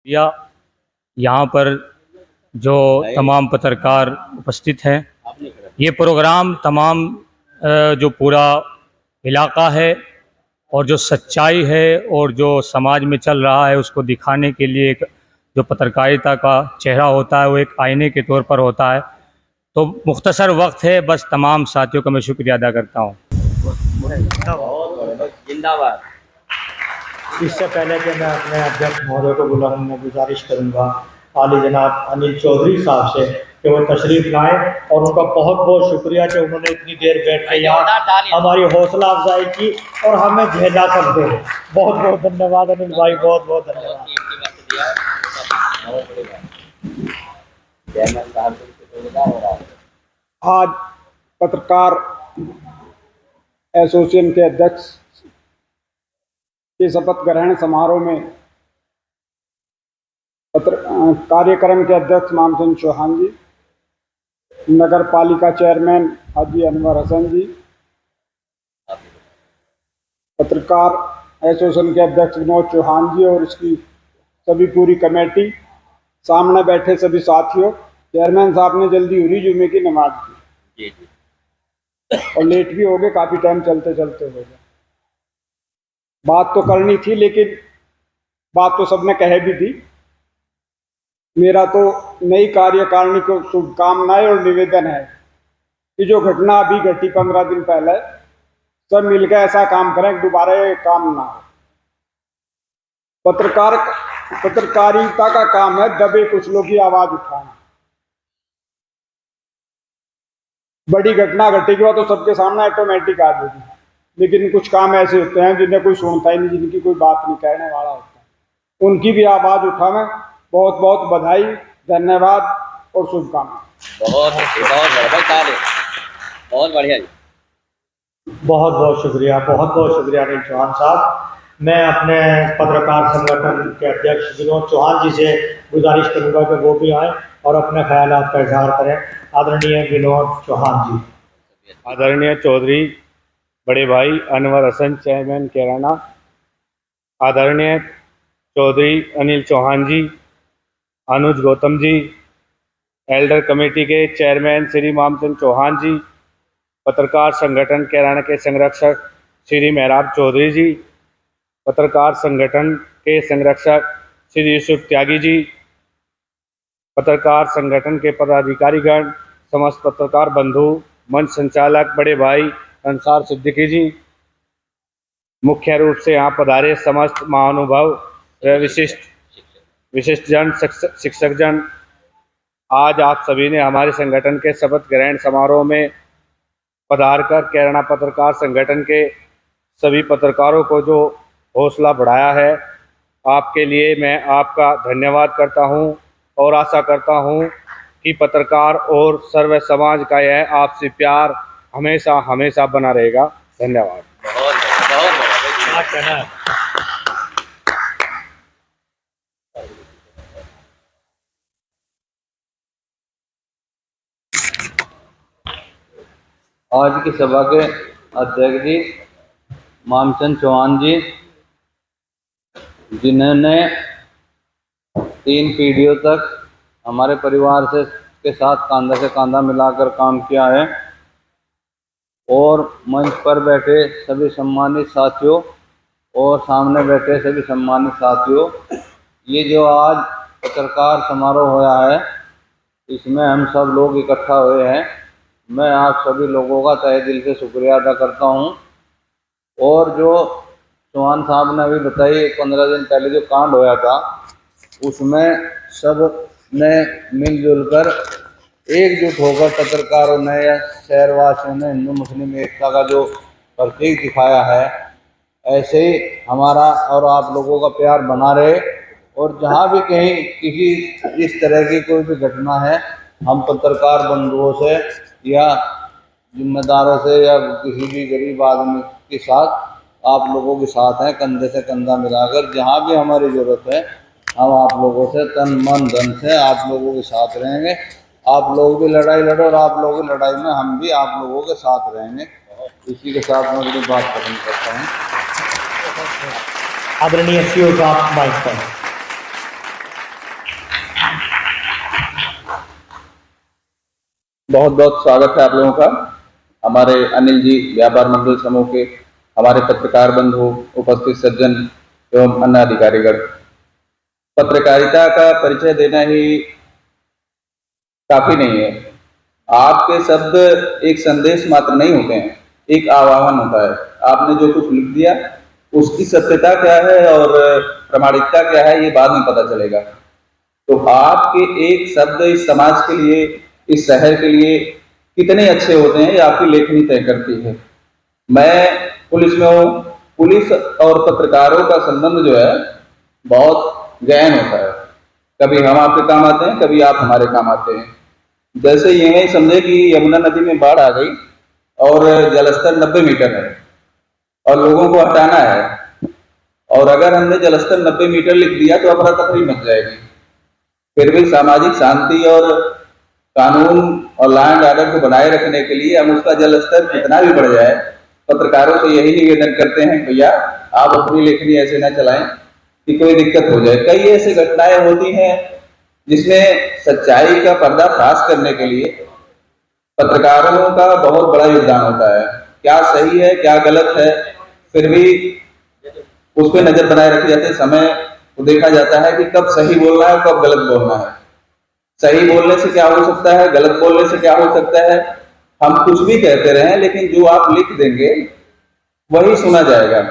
या यहाँ पर जो तमाम पत्रकार उपस्थित हैं, ये प्रोग्राम तमाम जो पूरा इलाका है और जो सच्चाई है और जो समाज में चल रहा है उसको दिखाने के लिए एक जो पत्रकारिता का चेहरा होता है वो एक आईने के तौर पर होता है। तो मुख्तसर वक्त है, बस तमाम साथियों का मैं शुक्रिया अदा करता हूँ। जिंदाबाद। इससे पहले कि मैं अपने अध्यक्ष महोदय को बुलाऊं, मैं गुजारिश करूंगा आली जनाब अनिल चौधरी साहब से कि वो तशरीफ लाएं और उनका बहुत बहुत शुक्रिया कि उन्होंने इतनी देर बैठ के यहाँ हमारी हौसला अफजाई की और हमें झेला सकते हैं। बहुत बहुत धन्यवाद अनिल भाई, बहुत बहुत धन्यवाद। आज पत्रकार एसोसिएशन के अध्यक्ष के शपथ ग्रहण समारोह में कार्यक्रम के अध्यक्ष मामचंद चौहान जी, नगर पालिका चेयरमैन हाजी अनवर हसन जी, पत्रकार एसोसिएशन के अध्यक्ष विनोद चौहान जी और इसकी सभी पूरी कमेटी, सामने बैठे सभी साथियों, चेयरमैन साहब ने जल्दी हुई जुमे की नमाज की और लेट भी हो गए, काफ़ी टाइम चलते चलते हो गया। बात तो करनी थी लेकिन बात तो सबने कह भी दी। मेरा तो नई कार्यकारिणी को शुभकामनाएं और निवेदन है कि जो घटना अभी घटी 15 दिन पहले, सब मिलकर ऐसा काम करें दोबारा ये काम ना हो। पत्रकारिता का काम है दबे कुछ लोग की आवाज उठाना। बड़ी घटना घटेगी वो तो सबके सामने ऑटोमेटिक आ जाएगी, लेकिन कुछ काम ऐसे होते हैं जिन्हें कोई सुनता ही नहीं, जिनकी कोई बात नहीं कहने वाला होता है, उनकी भी आवाज उठाना। बहुत बहुत बधाई, धन्यवाद और शुभकामनाएं। बहुत बढ़िया जी, बहुत बहुत शुक्रिया अनिल चौहान साहब। मैं अपने पत्रकार संगठन के अध्यक्ष विनोद चौहान जी से गुजारिश करूंगा कि वो भी आए और अपने ख्यालात का इजहार करें। आदरणीय विनोद चौहान जी। आदरणीय चौधरी बड़े भाई अनवर हसन चेयरमैन कैराना, आदरणीय चौधरी अनिल चौहान जी, अनुज गौतम जी, एल्डर कमेटी के चेयरमैन श्री मामचंद चौहान जी, पत्रकार संगठन कैराना के संरक्षक श्री मेहराब चौधरी जी, पत्रकार संगठन के संरक्षक श्री यूसुफ त्यागी जी, पत्रकार संगठन के पदाधिकारीगण, समस्त पत्रकार बंधु, मंच संचालक बड़े भाई अंसार सिद्दीकी जी, मुख्य रूप से यहाँ पधारे समस्त महानुभाव विशिष्ट जन, शिक्षक जन, आज आप सभी ने हमारे संगठन के शपथ ग्रहण समारोह में पधार कर कैराना पत्रकार संगठन के सभी पत्रकारों को जो हौसला बढ़ाया है, आपके लिए मैं आपका धन्यवाद करता हूं और आशा करता हूं कि पत्रकार और सर्व समाज का यह आपसी प्यार हमेशा हमेशा बना रहेगा। धन्यवाद। आज की सभा के अध्यक्ष जी मामचंद चौहान जी, जिन्होंने 3 पीढ़ियों तक हमारे परिवार के साथ कांधा से कांधा मिलाकर काम किया है, और मंच पर बैठे सभी सम्मानित साथियों और सामने बैठे सभी सम्मानित साथियों, ये जो आज पत्रकार समारोह होया है इसमें हम सब लोग इकट्ठा हुए हैं। मैं आप सभी लोगों का तहे दिल से शुक्रिया अदा करता हूं। और जो चौहान साहब ने अभी बताई 15 दिन पहले जो कांड होया था, उसमें सब ने मिलजुल कर एकजुट होकर पत्रकारों ने या शहरवासियों ने हिंदू मुस्लिम एकता का जो प्रतीक दिखाया है, ऐसे ही हमारा और आप लोगों का प्यार बना रहे। और जहाँ भी कहीं किसी इस तरह की कोई भी घटना है, हम पत्रकार बंधुओं से या जिम्मेदारों से या किसी भी गरीब आदमी के साथ आप लोगों के साथ हैं, कंधे से कंधा मिलाकर। जहाँ भी हमारी ज़रूरत है हम आप लोगों से तन मन धन से आप लोगों के साथ रहेंगे। आप लोग भी लड़ाई लड़ो और आप लोगों की लड़ाई में हम भी आप लोगों के साथ रहेंगे। इसी के साथ मैं अपनी बात खत्म करता हूँ। आदरणीय सीओ साहब माइक पर। बहुत बहुत स्वागत है आप लोगों का। हमारे अनिल जी व्यापार मंडल समूह के, हमारे पत्रकार बंधु, उपस्थित सज्जन एवं अन्य अधिकारीगण, पत्रकारिता का परिचय देना ही काफी नहीं है। आपके शब्द एक संदेश मात्र नहीं होते हैं, एक आह्वान होता है। आपने जो कुछ लिख दिया उसकी सत्यता क्या है और प्रामाणिकता क्या है ये बाद में पता चलेगा। तो आपके एक शब्द इस समाज के लिए, इस शहर के लिए कितने अच्छे होते हैं ये आपकी लेखनी तय करती है। मैं पुलिस में हूँ, पुलिस और पत्रकारों का संबंध जो है बहुत गहन होता है। कभी हम आपके काम आते हैं, कभी आप हमारे काम आते हैं। जैसे ये समझे कि यमुना नदी में बाढ़ आ गई और जलस्तर 90 मीटर है और लोगों को हटाना है, और अगर हमने जलस्तर 90 मीटर लिख दिया तो अफरा तफरी मच जाएगी। फिर भी सामाजिक शांति और कानून और लॉ एंड ऑर्डर को बनाए रखने के लिए हम उसका जलस्तर कितना भी बढ़ जाए, पत्रकारों से यही निवेदन करते हैं, भैया आप अपनी लेखनी ऐसे ना चलाएं कि कोई दिक्कत हो जाए। कई ऐसी घटनाएं होती हैं जिसमें सच्चाई का पर्दाफाश करने के लिए पत्रकारों का बहुत बड़ा योगदान होता है। क्या सही है, क्या गलत है, फिर भी उस पर नजर बनाए रखी जाती है। समय को देखा जाता है कि कब सही बोलना है, कब गलत बोलना है। सही बोलने से क्या हो सकता है, गलत बोलने से क्या हो सकता है। हम कुछ भी कहते रहे, लेकिन जो आप लिख देंगे वही सुना जाएगा।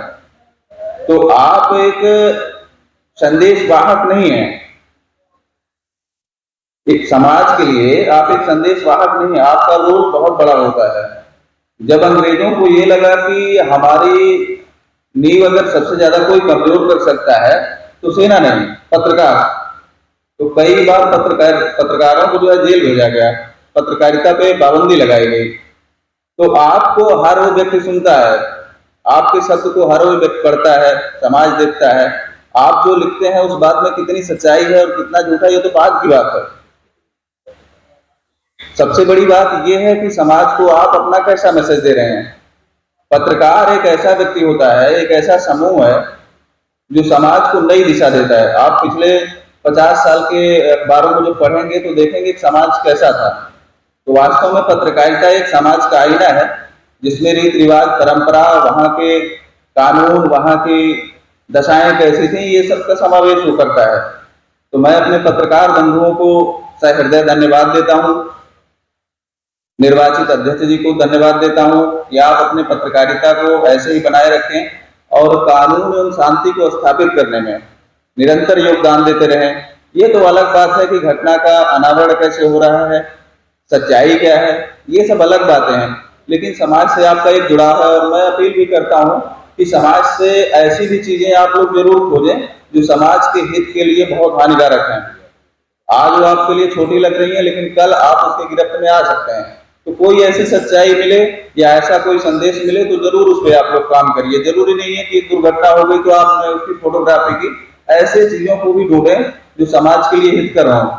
तो आप एक संदेश वाहक नहीं है, एक समाज के लिए आप एक संदेश वाहक नहीं है। आपका रोल बहुत बड़ा होता है। जब अंग्रेजों को ये लगा कि हमारी नींव अगर सबसे ज्यादा कोई कमजोर कर सकता है तो सेना नहीं, पत्रकार। तो कई बार पत्रकारों को जो है जेल भेजा गया, पत्रकारिता पे पाबंदी लगाई गई। तो आपको हर वो व्यक्ति सुनता है, आपके शब्द को हर वो व्यक्ति पढ़ता है, समाज देखता है। आप जो लिखते हैं उस बात में कितनी सच्चाई है और कितना झूठा है ये तो बात की बात है। सबसे बड़ी बात यह है कि समाज को आप अपना कैसा मैसेज दे रहे हैं। पत्रकार एक ऐसा व्यक्ति होता है, एक ऐसा समूह है जो समाज को नई दिशा देता है। आप पिछले 50 साल के अखबारों को जो पढ़ेंगे तो देखेंगे कि समाज कैसा था। तो वास्तव में पत्रकारिता एक समाज का आईना है जिसमें रीति रिवाज, परंपरा, वहाँ के कानून, वहाँ की दशाएं कैसी थी, ये सब का समावेश हो करता है। तो मैं अपने पत्रकार बंधुओं को सहृदय धन्यवाद देता हूँ, निर्वाचित अध्यक्ष जी को धन्यवाद देता हूं कि आप अपने पत्रकारिता को ऐसे ही बनाए रखें और कानून एवं शांति को स्थापित करने में निरंतर योगदान देते रहें। ये तो अलग बात है कि घटना का अनावरण कैसे हो रहा है, सच्चाई क्या है, ये सब अलग बातें हैं, लेकिन समाज से आपका एक जुड़ाव है। और मैं अपील भी करता हूं कि समाज से ऐसी भी चीजें आप लोग जरूर खोजें जो समाज के हित के लिए बहुत हानिकारक हैं। आज वो आपके लिए छोटी लग रही है, लेकिन कल आप उसके गिरफ्त में आ सकते हैं। तो कोई ऐसी सच्चाई मिले या ऐसा कोई संदेश मिले तो जरूर उस पर आप लोग काम करिए। जरूरी नहीं है कि दुर्घटना हो गई तो आपने उसकी फोटोग्राफी की, ऐसे चीजों को भी ढूंढें जो समाज के लिए हित कर रहा हूं।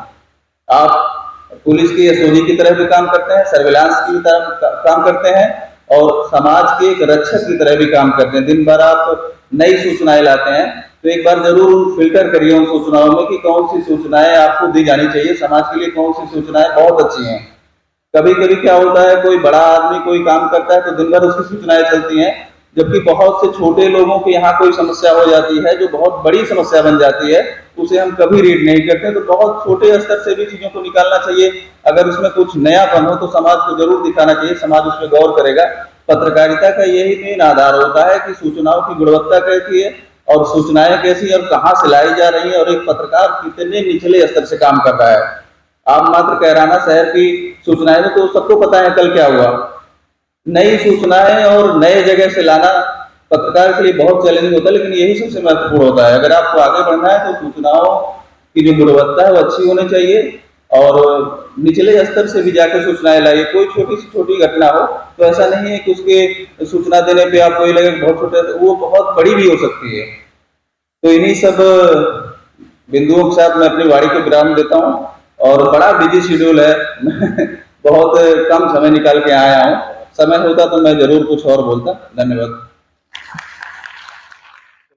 आप पुलिस की एसओजी की तरह भी काम करते हैं, सर्विलांस की तरह काम करते हैं और समाज के एक रक्षक की तरह भी काम करते हैं। दिन भर आप नई सूचनाएं लाते हैं, तो एक बार जरूर फिल्टर करिए उन सूचनाओं में कि कौन सी सूचनाएं आपको दी जानी चाहिए, समाज के लिए कौन सी सूचनाएं बहुत अच्छी हैं। कभी कभी क्या होता है, कोई बड़ा आदमी कोई काम करता है तो दिन भर उसकी सूचनाएं चलती हैं, जबकि बहुत से छोटे लोगों के यहाँ कोई समस्या हो जाती है जो बहुत बड़ी समस्या बन जाती है, उसे हम कभी रीड नहीं करते। तो बहुत छोटे स्तर से भी चीजों को निकालना चाहिए। अगर उसमें कुछ नयापन हो तो समाज को जरूर दिखाना चाहिए, समाज उस पर गौर करेगा। पत्रकारिता का यही मेन आधार होता है कि सूचनाओं की गुणवत्ता कैसी है और सूचनाएं कैसी और कहाँ से लाई जा रही है और एक पत्रकार कितने निचले स्तर से काम कर रहा है। आप मात्र कैराना शहर की सूचनाएं में तो सबको पता है कल क्या हुआ। नई सूचनाएं और नए जगह से लाना पत्रकार के लिए बहुत चैलेंजिंग होता है, लेकिन यही सबसे महत्वपूर्ण होता है। अगर आपको आगे बढ़ना है तो सूचनाओं की जो गुणवत्ता है वो अच्छी होनी चाहिए और निचले स्तर से भी जाकर सूचनाएं लाइए। कोई छोटी से छोटी घटना हो तो ऐसा नहीं है कि उसके सूचना देने पे आपको ये लगे बहुत छोटे, वो बहुत बड़ी भी हो सकती है। तो इन्हीं सब बिंदुओं के साथ मैं अपनी वाणी को विराम देता हूँ। और बड़ा बिजी शेड्यूल है बहुत कम समय निकाल के आया हूँ। समय होता तो मैं जरूर कुछ और बोलता। धन्यवाद।